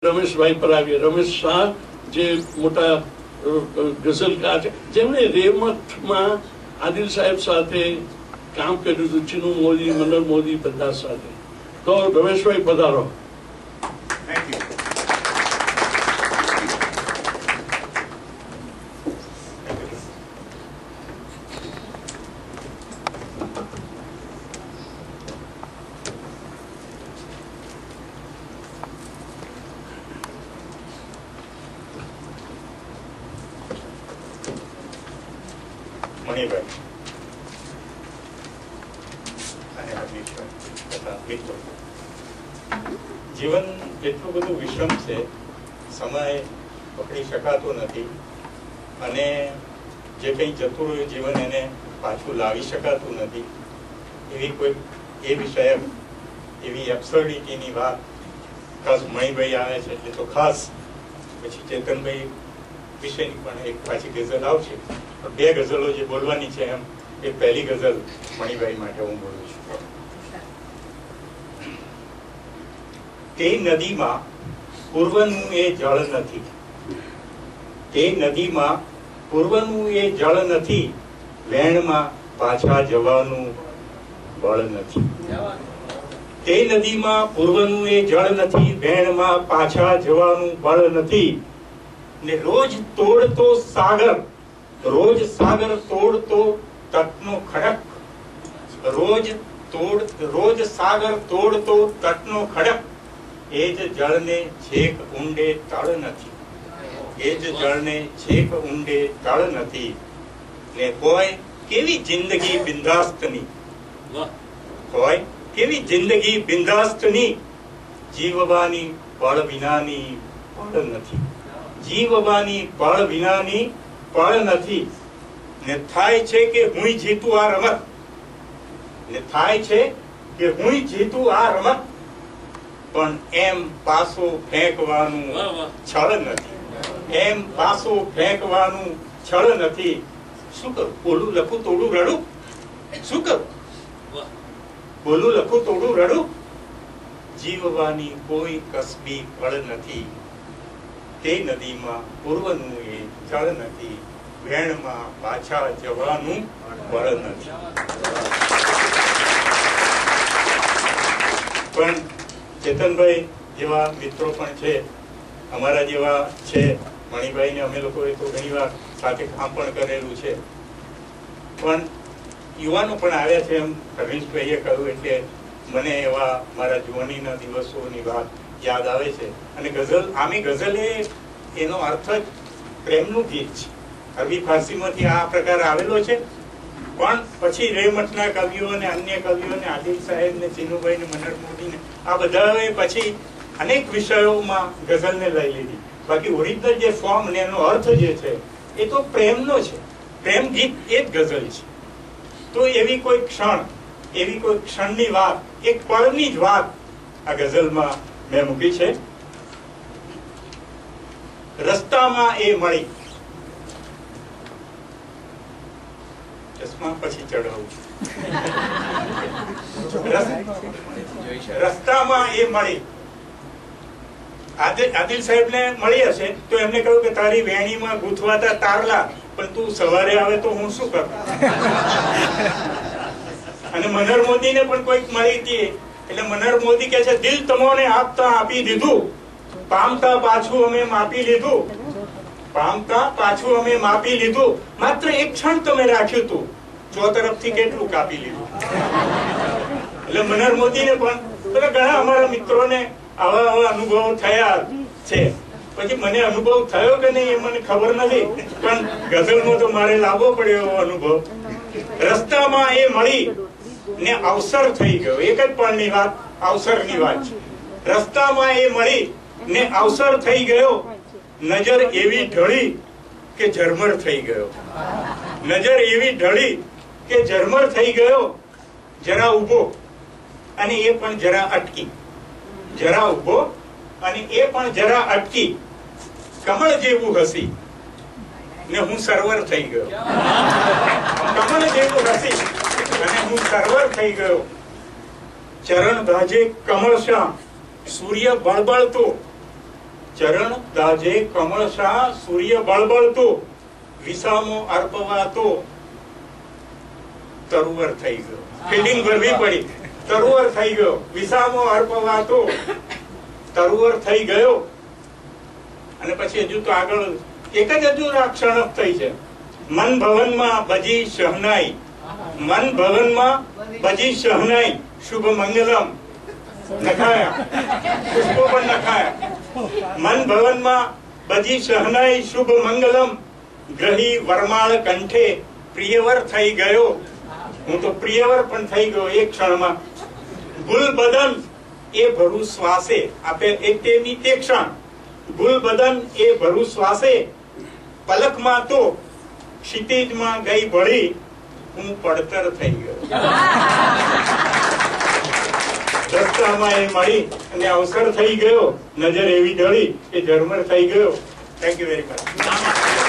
રમેશભાઈ પર આવીએ. રમેશ શાહ જે મોટા ગઝલકાર છે, જેમણે રેમથમાં આદિલ સાહેબ સાથે કામ કર્યું હતું, ચીનુ મોદી, મનોહર મોદી બધા સાથે. તો રમેશભાઈ પધારો. Thank you. મણિભાઈ અને હરીશભાઈ તથા મિત્રો, જીવન એટલું બધું વિષમ છે, સમય પકડી શકાતો નથી અને જે કંઈ જતું રહ્યું જીવન એને પાછું લાવી શકાતું નથી. એવી કોઈ એ વિષયક એવી એબ્સર્ડિટીની વાત ખાસ મણિભાઈ આવે છે એટલે તો ખાસ, પછી ચેતનભાઈ વિષયની પણ એક પાછી ગઝલ આવશે. બે ગઝલો જે બોલવાની છે એમ એ પહેલી ગઝલ મણિભાઈ માટે હું બોલું છું. તે નદીમાં પૂર્વનું એ જળ નથી, તે નદીમાં પૂર્વનું એ જળ નથી, વેણમાં પાછા જવાનું બળ નથી. તે નદીમાં પૂર્વનું એ જળ નથી, વેણમાં પાછા જવાનું બળ નથી. ને રોજ તોડતો સાગર, રોજ સાગર તોડતો તટનો ખડક, રોજ સાગર તોડતો તટનો ખડક, એ જ જળને છેક ઊંડે તળ નથી, એ જ જળને છેક ઊંડે તળ નથી. ને હોય કેવી જિંદગી બિંદાસ્તની, હોય કેવી જિંદગી બિંદાસ્તની, જીવવાની પળ વિનાની પળ નથી, જીવવાની પળ વિનાની પળ નથી. ને થાય છે કે હું જીતું આ રમત, ને થાય છે કે હું જીતું આ રમત, પણ એમ પાસો ફેંકવાનું છળ નથી, એમ પાસો ફેંકવાનું છળ નથી. શું કરું? બોલું લખું તોડું રડું, શું કરું? બોલું લખું તોડું રડું, જીવવાની કોઈ કસબી પળ નથી. તે નદીમાં પૂર્વનું એ જળ નથી, વેણમાં પાછા જવાનું બળ નથી. પણ ચેતનભાઈ જેવા મિત્રો પણ છે, અમારા જેવા છે, મણિભાઈ ને અમે લોકોએ તો ઘણી વાર સાથે કામ પણ કરેલું છે. પણ યુવાનો પણ આવ્યા છે એમ રમેશભાઈએ કહ્યું એટલે મને એવા મારા જુવાનીના દિવસોની વાત યાદ આવે છે. અને ગઝલ, આમી ગઝલ એનો અર્થ જ પ્રેમનું ગીત છે. અરબી ફારસીમાંથી આ પ્રકાર આવેલો છે. પણ પછી રેમથના કવિઓ અને અન્ય કવિઓને આદિલ સાહેબ ને ચીનુભાઈ ને મનોહર મોદી ને આ બધાએ પછી અનેક વિષયોમાં ગઝલને લઈ લીધી. બાકી ઓરિજિનલ જે ફોર્મ ને એનો અર્થ જે છે એ તો પ્રેમનો છે. પ્રેમ ગીત એ જ ગઝલ છે. તો એવી કોઈ ક્ષણ, એવી કોઈ ક્ષણની વાત, એક પળની જ વાત આ ગઝલમાં મેં મૂકી છે. રસ્તામાં એ મળી, ચશ્મા પછી ચડાવું છું. રસ્તામાં એ મળી, આદિલ સાહેબ ને મળી હશે તો એમને કહ્યું કે તારી વેણીમાં ગૂંથવાતા તારલા, પણ તું સવારે આવે તો હું શું કરું? અને મનોહર મોદી ને પણ કોઈક મળી હતી એટલે મનોહર મોદી કે છે, દિલ તમોને આપતા આપી દીધું, પામતા પાછું અમે માપી લીધું, પામતા પાછું અમે માપી લીધું, માત્ર એક ક્ષણ તમે રાખ્યું તું, ચો તરફથી કેટલું કાપી લીધું. એટલે મનોહર મોદી ને પણ ઘણા અમારા મિત્રોને આવા અનુભવો થયા છે. પછી મને અનુભવ થયો કે નહીં એ મને ખબર નથી, પણ ગઝલમાં તો મારે લાવવો પડ્યો એવો અનુભવ. રસ્તામાં એ મળી ને અવસર થઈ ગયો, એક જ પળની વાત, અવસરની વાત છે. રસ્તામાં એ મળી ને અવસર થઈ ગયો, નજર એવી ઢળી કે ઝરમર થઈ ગયો, નજર એવી ઢળી કે ઝરમર થઈ ગયો. જરા ઉભો અને એ પણ જરા અટકી, જરા ઉભો અને એ પણ જરા અટકી, કમળ જેવું હસી ને હું સરવર થઈ ગયો, કમળ જેવું હસી અને હું સરવર થઈ ગયો. ચરણ ભાજે કમળ શ્યામ, સૂર્ય બળબળતો દાજે કમળશા સૂર્ય બળબળતો, વિસામો અર્પવાતો, તરુવર થઈ ગયો. ફિલ્ડિંગ ભરવી પડી. તરુવર થઈ ગયો, વિસામો અર્પવાતો, તરુવર થઈ ગયો. અને પછી હજુ તો આગળ એક જ હજુ ક્ષણક થઈ છે. મન ભવનમાં બજી શહનાઈ, મન ભવનમાં બજી શહનાઈ, શુભ મંગલમ, નખાયા પુષ્પો પણ નખાયા. મન ભવનમાં બજી શહનાઈ શુભ મંગલમ, ગ્રહી વરમાળ કંઠે, પ્રિયવર થઈ ગયો. હું તો પ્રિયવર પણ થઈ ગયો એક ક્ષણમાં. ગુલ બદન એ ભરું શ્વાસે, આપે એક તેની તે ક્ષણ. ગુલ બદન એ ભરું શ્વાસે, પલકમાં તો ક્ષિતિજમાં ગઈ ભળી, હું પડતર થઈ ગયો. રસ્તામાં એ મળી અને અવસર થઈ ગયો, નજર એવી ઢળી કે ઝરમર થઈ ગયો. Thank you very much.